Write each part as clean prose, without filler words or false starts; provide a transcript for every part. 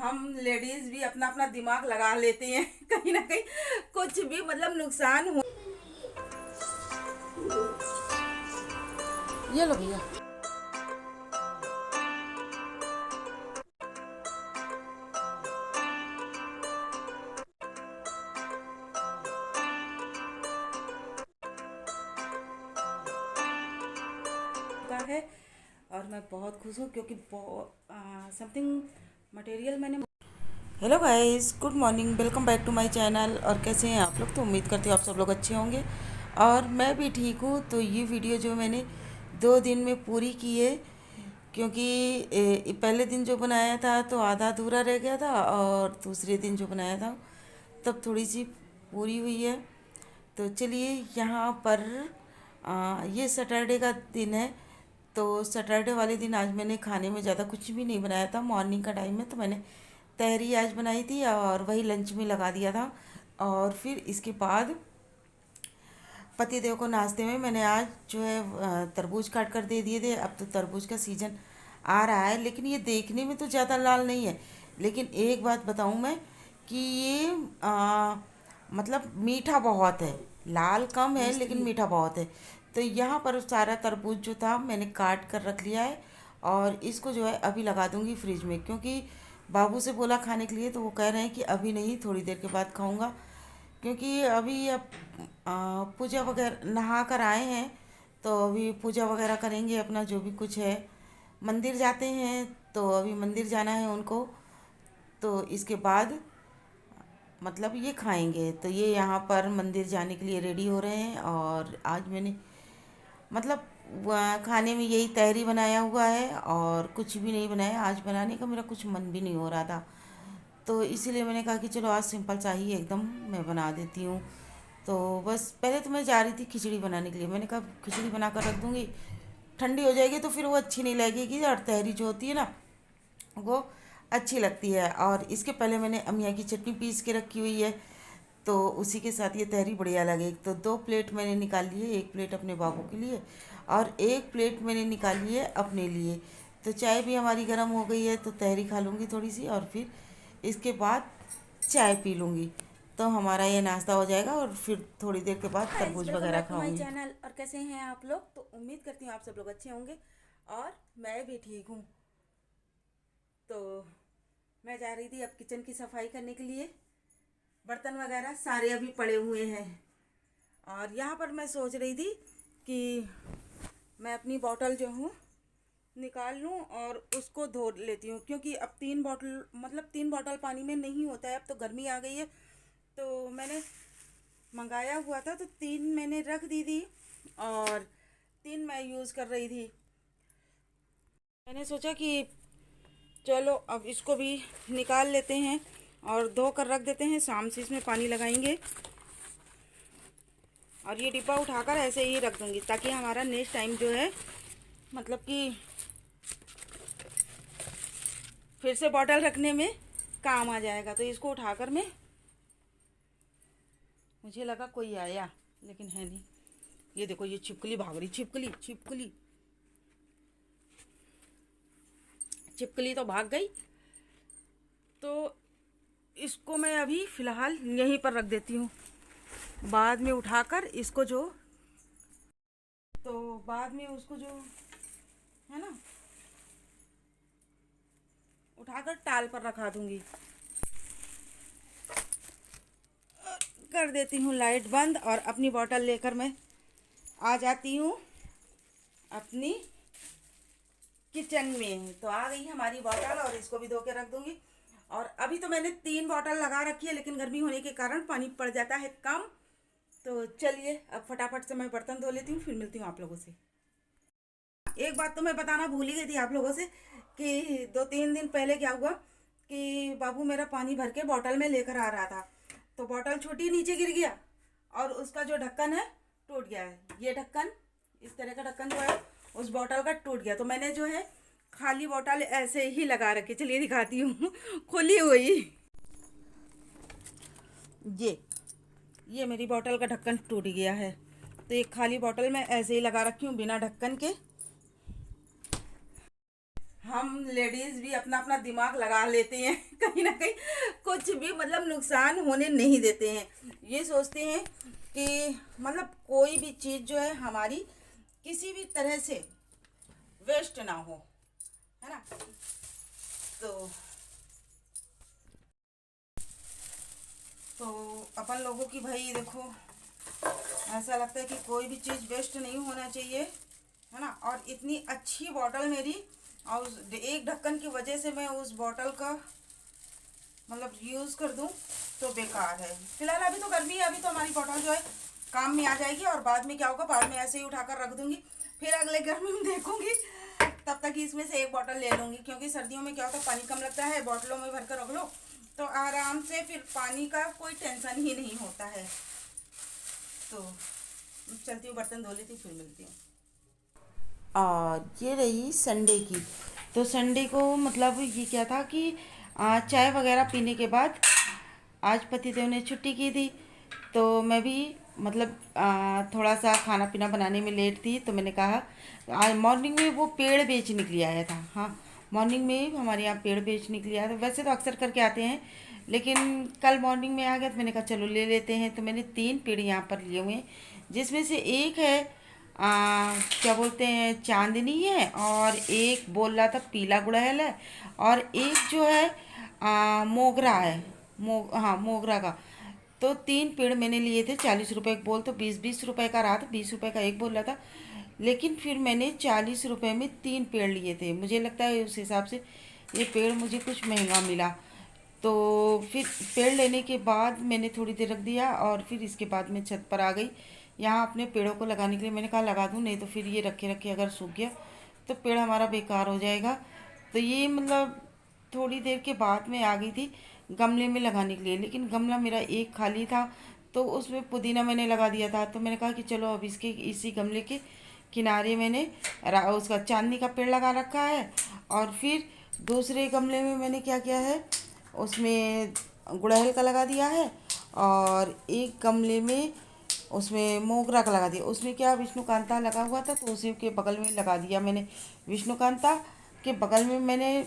हम लेडीज भी अपना अपना दिमाग लगा लेते हैं कहीं ना कहीं कुछ भी मतलब नुकसान हो। ये लो भैया। का है और मैं बहुत खुश हूँ क्योंकि समथिंग मटेरियल मैंने। Hello guys, good morning, welcome back to my channel. और कैसे हैं आप लोग? तो उम्मीद करती हूँ आप सब लोग अच्छे होंगे और मैं भी ठीक हूँ। तो ये वीडियो जो मैंने 2 दिन में पूरी की है क्योंकि पहले दिन जो बनाया था तो आधा अधूरा रह गया था और दूसरे दिन जो बनाया था तब थोड़ी सी पूरी हुई है। तो चलिए यहाँ पर ये सैटरडे का दिन है। तो सैटरडे वाले दिन आज मैंने खाने में ज़्यादा कुछ भी नहीं बनाया था। मॉर्निंग का टाइम है तो मैंने तहरी आज बनाई थी और वही लंच में लगा दिया था। और फिर इसके बाद पतिदेव को नाश्ते में मैंने आज जो है तरबूज काट कर दे दिए थे। अब तो तरबूज का सीज़न आ रहा है लेकिन ये देखने में तो ज़्यादा लाल नहीं है। लेकिन एक बात बताऊं मैं कि ये मतलब मीठा बहुत है। लाल कम है लेकिन मीठा बहुत है। तो यहाँ पर सारा तरबूज जो था मैंने काट कर रख लिया है और इसको जो है अभी लगा दूंगी फ्रिज में, क्योंकि बाबू से बोला खाने के लिए तो वो कह रहे हैं कि अभी नहीं, थोड़ी देर के बाद खाऊंगा। क्योंकि अभी अब पूजा वगैरह नहा कर आए हैं तो अभी पूजा वगैरह करेंगे, अपना जो भी कुछ है। मंदिर जाते हैं तो अभी मंदिर जाना है उनको। तो इसके बाद मतलब ये खाएंगे। तो ये यहाँ पर मंदिर जाने के लिए रेडी हो रहे हैं और आज मैंने मतलब खाने में यही तहरी बनाया हुआ है और कुछ भी नहीं बनाया। आज बनाने का मेरा कुछ मन भी नहीं हो रहा था तो इसीलिए मैंने कहा कि चलो आज सिंपल सा ही एकदम मैं बना देती हूँ। तो बस पहले तो मैं जा रही थी खिचड़ी बनाने के लिए। मैंने कहा खिचड़ी बना कर रख दूँगी, ठंडी हो जाएगी तो फिर वो अच्छी नहीं लगेगी और तहरी जो होती है ना वो अच्छी लगती है। और इसके पहले मैंने अमिया की चटनी पीस के रखी हुई है तो उसी के साथ ये तहरी बढ़िया लगे। तो 2 प्लेट मैंने निकाल ली है, 1 प्लेट अपने बाबू के लिए और 1 प्लेट मैंने निकाली है अपने लिए। तो चाय भी हमारी गर्म हो गई है तो तहरी खा लूँगी थोड़ी सी और फिर इसके बाद चाय पी लूँगी। तो हमारा ये नाश्ता हो जाएगा और फिर थोड़ी देर के बाद तरबूज वेलकम वगैरह बैक टू माय खाऊंगी। चैनल। और कैसे हैं आप लोग? तो उम्मीद करती हूँ आप सब लोग अच्छे होंगे और मैं भी ठीक हूँ। तो मैं जा रही थी अब किचन की सफाई करने के लिए। बर्तन वगैरह सारे अभी पड़े हुए हैं और यहाँ पर मैं सोच रही थी कि मैं अपनी बॉटल जो हूँ निकाल लूँ और उसको धो लेती हूँ, क्योंकि अब 3 बॉटल मतलब 3 बॉटल पानी में नहीं होता है। अब तो गर्मी आ गई है तो मैंने मंगाया हुआ था तो 3 मैंने रख दी थी और 3 मैं यूज़ कर रही थी। मैंने सोचा कि चलो अब इसको भी निकाल लेते हैं और धो कर रख देते हैं, शाम से इसमें पानी लगाएंगे। और ये डिब्बा उठाकर ऐसे ही रख दूंगी ताकि हमारा नेक्स्ट टाइम जो है मतलब कि फिर से बॉटल रखने में काम आ जाएगा। तो इसको उठाकर मैं, मुझे लगा कोई आया लेकिन है नहीं। ये देखो ये छिपकली भाग रही, छिपकली छिपकली छिपकली तो भाग गई। तो इसको मैं अभी फ़िलहाल यहीं पर रख देती हूँ, बाद में उठाकर इसको जो, तो बाद में उसको जो है ना उठाकर टाल पर रखा दूंगी। कर देती हूँ लाइट बंद और अपनी बोतल लेकर मैं आ जाती हूँ अपनी किचन में। तो आ गई हमारी बोतल और इसको भी धो के रख दूंगी। और अभी तो मैंने 3 बॉटल लगा रखी है लेकिन गर्मी होने के कारण पानी पड़ जाता है कम। तो चलिए अब फटाफट से मैं बर्तन धो लेती हूँ, फिर मिलती हूँ आप लोगों से। एक बात तो मैं बताना भूल ही गई थी आप लोगों से कि 2-3 दिन पहले क्या हुआ कि बाबू मेरा पानी भर के बॉटल में लेकर आ रहा था तो बॉटल छोटी नीचे गिर गया और उसका जो ढक्कन है टूट गया है। ये ढक्कन, इस तरह का ढक्कन जो है उस बॉटल का टूट गया। तो मैंने जो है खाली बॉटल ऐसे ही लगा रखी, चलिए दिखाती हूँ खुली हुई। ये ये मेरी बॉटल का ढक्कन टूट गया है तो एक खाली बॉटल में ऐसे ही लगा रखी हूँ बिना ढक्कन के। हम लेडीज़ भी अपना अपना दिमाग लगा लेते हैं कहीं ना कहीं कुछ भी मतलब नुकसान होने नहीं देते हैं। ये सोचते हैं कि मतलब कोई भी चीज़ जो है हमारी किसी भी तरह से वेस्ट ना हो, है ना। तो तो अपन लोगों की भाई देखो, ऐसा लगता है कि कोई भी चीज़ वेस्ट नहीं होना चाहिए, है ना। और इतनी अच्छी बॉटल मेरी, और एक ढक्कन की वजह से मैं उस बॉटल का मतलब यूज़ कर दूं तो बेकार है। फिलहाल अभी तो गर्मी है, अभी तो हमारी बॉटल जो है काम में आ जाएगी, और बाद में क्या होगा, बाद में ऐसे ही उठाकर रख दूंगी, फिर अगले गर्मी में देखूंगी तब तक इसमें से एक बॉटल ले लूँगी। क्योंकि सर्दियों में क्या होता है, पानी कम लगता है, बॉटलों में भर कर रख लो तो आराम से फिर पानी का कोई टेंशन ही नहीं होता है। तो चलती हूँ, बर्तन धो लेती हूँ, फिर मिलती हूँ। और ये रही संडे की। तो संडे को मतलब ये क्या था कि चाय वगैरह पीने के बाद आज पतिदेव ने छुट्टी की थी, तो मैं भी मतलब थोड़ा सा खाना पीना बनाने में लेट थी, तो मैंने कहा आज मॉर्निंग में वो पेड़ बेचने के लिए आया था। हाँ, मॉर्निंग में हमारे यहाँ पेड़ बेचने के लिए आया था, वैसे तो अक्सर करके आते हैं, लेकिन कल मॉर्निंग में आ गया तो मैंने कहा चलो ले लेते हैं। तो मैंने 3 पेड़ यहाँ पर लिए हुए हैं, जिसमें से एक है क्या बोलते हैं चांदनी है, और एक बोल रहा था पीला गुड़हल है, और एक जो है मोगरा है। हाँ, मोगरा का। तो 3 पेड़ मैंने लिए थे, 40 रुपए एक बोल, तो 20-20 रुपए का रहा था, 20 रुपए का एक बोल रहा था। लेकिन फिर मैंने 40 रुपए में 3 पेड़ लिए थे। मुझे लगता है उस हिसाब से ये पेड़ मुझे कुछ महंगा मिला। तो फिर पेड़ लेने के बाद मैंने थोड़ी देर रख दिया, और फिर इसके बाद मैं छत पर आ गई यहाँ अपने पेड़ों को लगाने के लिए। मैंने कहा लगा दूँ, नहीं तो फिर ये रखे रखे अगर सूख गया तो पेड़ हमारा बेकार हो जाएगा। तो ये मतलब थोड़ी देर के बाद मैं आ गई थी गमले में लगाने के लिए, लेकिन गमला मेरा एक खाली था, तो उसमें पुदीना मैंने लगा दिया था। तो मैंने कहा कि चलो अब इसके इसी गमले के किनारे मैंने उसका चांदनी का पेड़ लगा रखा है, और फिर दूसरे गमले में मैंने क्या किया है, उसमें गुड़हल का लगा दिया है, और एक गमले में उसमें मोगरा का लगा दिया। उसमें क्या विष्णुकांता लगा हुआ था, तो उसी के बगल में लगा दिया मैंने विष्णुकांता के बगल में मैंने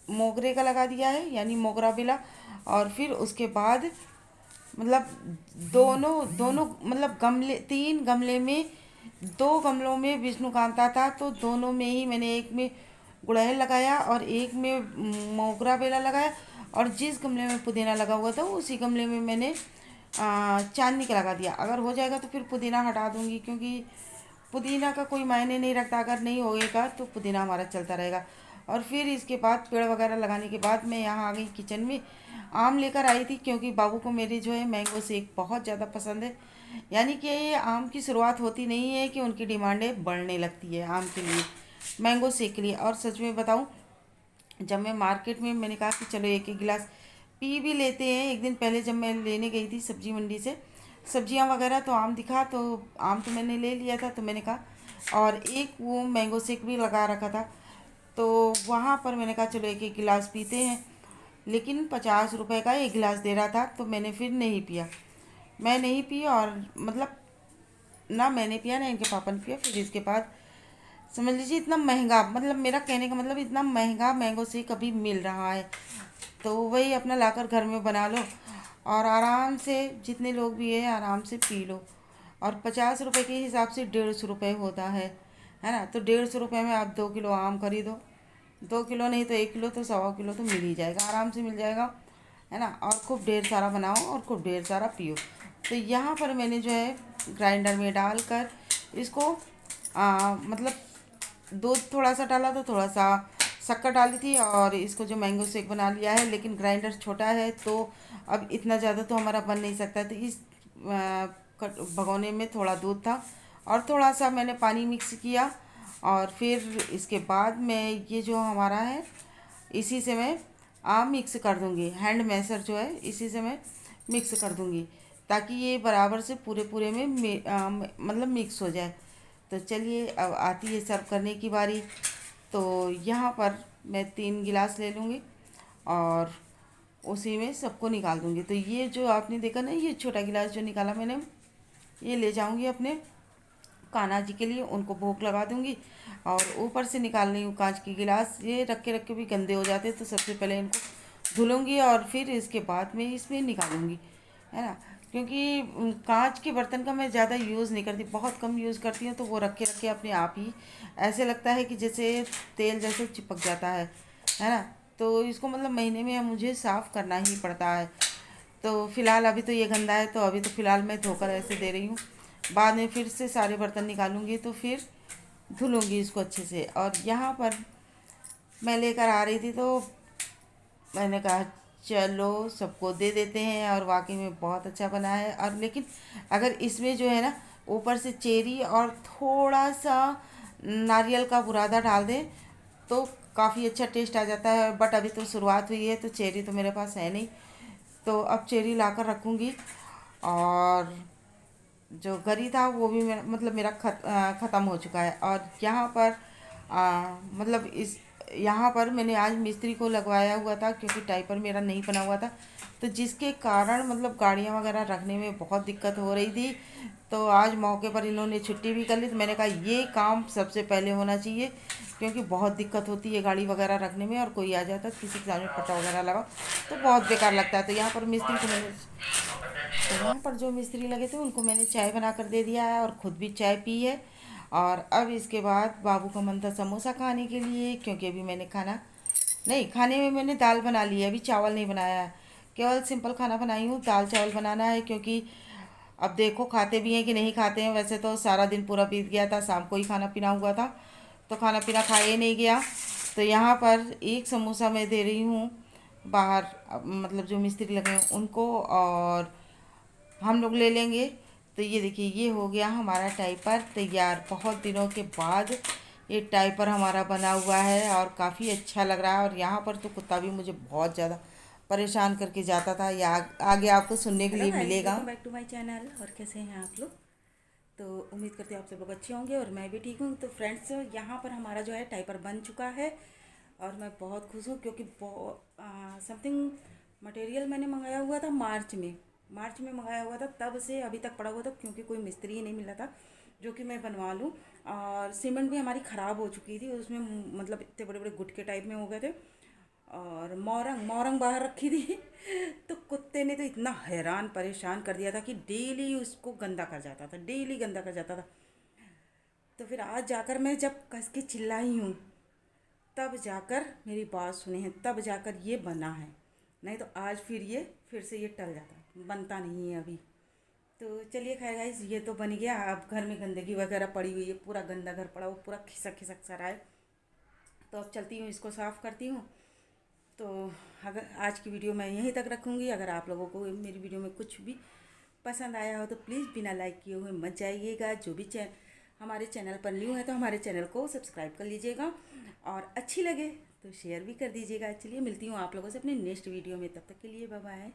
मोगरे का लगा दिया है, यानी मोगरा बेला। और फिर उसके बाद मतलब दोनों दोनों मतलब गमले, 3 गमले में 2 गमलों में विष्णुकांता था, तो दोनों में ही मैंने एक में गुड़हल लगाया और एक में मोगरा बेला लगाया, और जिस गमले में पुदीना लगा हुआ था उसी गमले में मैंने चांदनी का लगा दिया। अगर हो जाएगा तो फिर पुदीना हटा दूंगी, क्योंकि पुदीना का कोई मायने नहीं रखता, अगर नहीं होएगा तो पुदीना हमारा चलता रहेगा। और फिर इसके बाद पेड़ वगैरह लगाने के बाद मैं यहाँ आ गई किचन में। आम लेकर आई थी, क्योंकि बाबू को मेरे जो है मैंगो शेक बहुत ज़्यादा पसंद है। यानी कि ये आम की शुरुआत होती नहीं है कि उनकी डिमांडें बढ़ने लगती है आम के लिए, मैंगो शेक के लिए। और सच में बताऊँ, जब मैं मार्केट में मैंने कहा कि चलो एक एक गिलास पी भी लेते हैं, एक दिन पहले जब मैं लेने गई थी सब्जी मंडी से सब्जियां वगैरह, तो आम दिखा, तो आम तो मैंने ले लिया था। तो मैंने कहा, और एक वो मैंगो शेक भी लगा रखा था, तो वहाँ पर मैंने कहा चलो एक एक गिलास पीते हैं। लेकिन 50 रुपए का एक गिलास दे रहा था, तो मैंने फिर नहीं पिया। मैं नहीं पी, और मतलब ना मैंने पिया ना इनके पापा ने पिया। फिर इसके बाद समझ लीजिए इतना महंगा, मतलब मेरा कहने का मतलब इतना महंगा मैंगो शेक अभी मिल रहा है, तो वही अपना लाकर घर में बना लो, और आराम से जितने लोग भी हैं आराम से पी लो। और 50 रुपए के हिसाब से 150 रुपये होता है ना। तो 150 रुपये में आप 2 किलो आम खरीदो, 2 किलो नहीं तो 1 किलो तो 1.25 किलो तो मिल ही जाएगा, आराम से मिल जाएगा, है ना। और खूब ढेर सारा बनाओ और खूब ढेर सारा पियो। तो यहाँ पर मैंने जो है ग्राइंडर में डालकर इसको मतलब दूध थोड़ा सा डाला, तो थोड़ा सा शक्कर डाली थी, और इसको जो मैंगो शेक बना लिया है। लेकिन ग्राइंडर छोटा है, तो अब इतना ज़्यादा तो हमारा बन नहीं सकता, तो इस भगोने में थोड़ा दूध था और थोड़ा सा मैंने पानी मिक्स किया। और फिर इसके बाद मैं ये जो हमारा है इसी से मैं मिक्स कर दूँगी, हैंड मैसर जो है इसी से मैं मिक्स कर दूँगी, ताकि ये बराबर से पूरे पूरे में मतलब मिक्स हो जाए। तो चलिए अब आती है सर्व करने की बारी। तो यहाँ पर मैं 3 गिलास ले लूँगी और उसी में सबको निकाल दूँगी। तो ये जो आपने देखा ना, ये छोटा गिलास जो निकाला मैंने, ये ले जाऊँगी अपने कान्हा जी के लिए, उनको भोग लगा दूंगी। और ऊपर से निकाल रही हूँ कांच की गिलास। ये रख के भी गंदे हो जाते हैं, तो सबसे पहले इनको धुलूँगी और फिर इसके बाद में इसमें निकालूंगी, है ना। क्योंकि कांच के बर्तन का मैं ज़्यादा यूज़ नहीं करती, बहुत कम यूज़ करती हूँ। तो वो रख के अपने आप ही ऐसे लगता है कि जैसे तेल जैसे चिपक जाता है ना। तो इसको मतलब महीने में मुझे साफ़ करना ही पड़ता है। तो फ़िलहाल अभी तो ये गंदा है, तो अभी तो फ़िलहाल मैं धोकर ऐसे दे रही हूँ। बाद में फिर से सारे बर्तन निकालूंगी तो फिर धुलूँगी इसको अच्छे से। और यहाँ पर मैं लेकर आ रही थी, तो मैंने कहा चलो सबको दे देते हैं। और वाकई में बहुत अच्छा बना है। और लेकिन अगर इसमें जो है ना, ऊपर से चेरी और थोड़ा सा नारियल का बुरादा डाल दें तो काफ़ी अच्छा टेस्ट आ जाता है। बट अभी तो शुरुआत हुई है, तो चेरी तो मेरे पास है नहीं। तो अब चेरी लाकर रखूँगी। और जो गरी था वो भी मेरा ख़त्म हो चुका है। और यहाँ पर मतलब इस यहाँ पर मैंने आज मिस्त्री को लगवाया हुआ था, क्योंकि टाइपर मेरा नहीं बना हुआ था। तो जिसके कारण मतलब गाड़ियाँ वगैरह रखने में बहुत दिक्कत हो रही थी। तो आज मौके पर इन्होंने छुट्टी भी कर ली, तो मैंने कहा ये काम सबसे पहले होना चाहिए, क्योंकि बहुत दिक्कत होती है गाड़ी वगैरह रखने में। और कोई आ जाता है, किसी के सामने फटा वगैरह लगा तो बहुत बेकार लगता है। तो यहाँ पर मिस्त्री को मैंने तो यहाँ पर जो मिस्त्री लगे थे उनको मैंने चाय बना कर दे दिया है, और ख़ुद भी चाय पी है। और अब इसके बाद बाबू का मन था समोसा खाने के लिए, क्योंकि अभी मैंने खाने में मैंने दाल बना ली है, अभी चावल नहीं बनाया है। केवल सिंपल खाना बनाई हूँ, दाल चावल बनाना है। क्योंकि अब देखो खाते भी हैं कि नहीं खाते हैं। वैसे तो सारा दिन पूरा बीत गया था, शाम को ही खाना पीना हुआ था, तो खाना पीना खाया ही नहीं गया। तो यहाँ पर एक समोसा मैं दे रही हूँ बाहर, मतलब जो मिस्त्री लगे हैं उनको, और हम लोग ले लेंगे। तो ये देखिए, ये हो गया हमारा टाइपर तैयार। बहुत दिनों के बाद ये टाइपर हमारा बना हुआ है और काफ़ी अच्छा लग रहा है। और यहाँ पर तो कुत्ता भी मुझे बहुत ज़्यादा परेशान करके जाता था, या आगे आपको सुनने के हेलो लिए गाइस, मिलेगा। Welcome back to my channel. और कैसे हैं आप लोग? तो उम्मीद करते हैं आप सब लोग अच्छे होंगे और मैं भी ठीक हूँ। तो फ्रेंड्स, यहाँ पर हमारा जो है टाइपर बन चुका है और मैं बहुत खुश हूँ, क्योंकि समथिंग मटेरियल मैंने मंगाया हुआ था मार्च में मंगाया हुआ था, तब से अभी तक पड़ा हुआ था, क्योंकि कोई मिस्त्री ही नहीं मिला था जो कि मैं बनवा लूँ। और सीमेंट भी हमारी ख़राब हो चुकी थी, उसमें मतलब इतने बड़े बड़े गुटके टाइप में हो गए थे। और मोरंग बाहर रखी थी तो कुत्ते ने तो इतना हैरान परेशान कर दिया था कि डेली उसको गंदा कर जाता था, डेली गंदा कर जाता था। तो फिर आज जाकर मैं जब कस के चिल्लाई हूँ, तब जाकर मेरी बात सुने हैं, तब जाकर ये बना है। नहीं तो आज फिर से ये टल जाता, बनता नहीं है अभी। तो चलिए खैर गाइस, ये तो बन गया। अब घर में गंदगी वगैरह पड़ी हुई है, पूरा गंदा घर पड़ा, वो पूरा खिसक खिसक सा रहा है। तो अब चलती हूँ, इसको साफ़ करती हूँ। तो अगर आज की वीडियो मैं यहीं तक रखूँगी। अगर आप लोगों को मेरी वीडियो में कुछ भी पसंद आया हो तो प्लीज़ बिना लाइक किए हुए मत जाइएगा। जो भी हमारे चैनल पर न्यू है तो हमारे चैनल को सब्सक्राइब कर लीजिएगा, और अच्छी लगे तो शेयर भी कर दीजिएगा। चलिए मिलती हूँ आप लोगों से अपने नेक्स्ट वीडियो में, तब तक के लिए बाय बाय।